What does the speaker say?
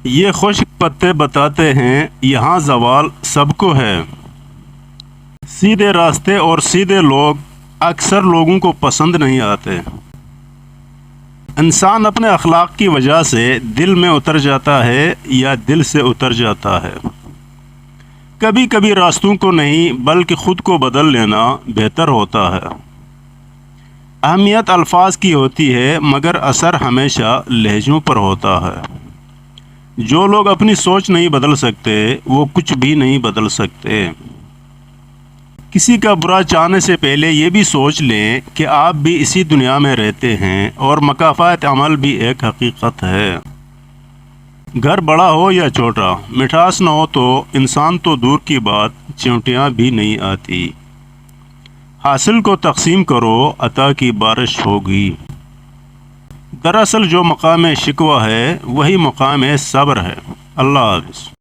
یہ خشک پتے بتاتے ہیں یہاں زوال سب کو ہے۔ سیدھے راستے اور سیدھے لوگ اکثر لوگوں کو پسند نہیں آتے۔ انسان اپنے اخلاق کی وجہ سے دل میں اتر جاتا ہے یا دل سے اتر جاتا ہے۔ کبھی کبھی راستوں کو نہیں بلکہ خود کو بدل لینا بہتر ہوتا ہے۔ اہمیت الفاظ کی ہوتی ہے مگر اثر ہمیشہ لہجوں پر ہوتا ہے۔ جو لوگ اپنی سوچ نہیں بدل سکتے وہ کچھ بھی نہیں بدل سکتے۔ کسی کا برا چاہنے سے پہلے یہ بھی سوچ لیں کہ آپ بھی اسی دنیا میں رہتے ہیں اور مکافات عمل بھی ایک حقیقت ہے۔ گھر بڑا ہو یا چھوٹا، مٹھاس نہ ہو تو انسان تو دور کی بات چیونٹیاں بھی نہیں آتی۔ حاصل کو تقسیم کرو، عطا کی بارش ہوگی۔ دراصل جو مقام شکوہ ہے وہی مقام صبر ہے۔ اللہ حافظ۔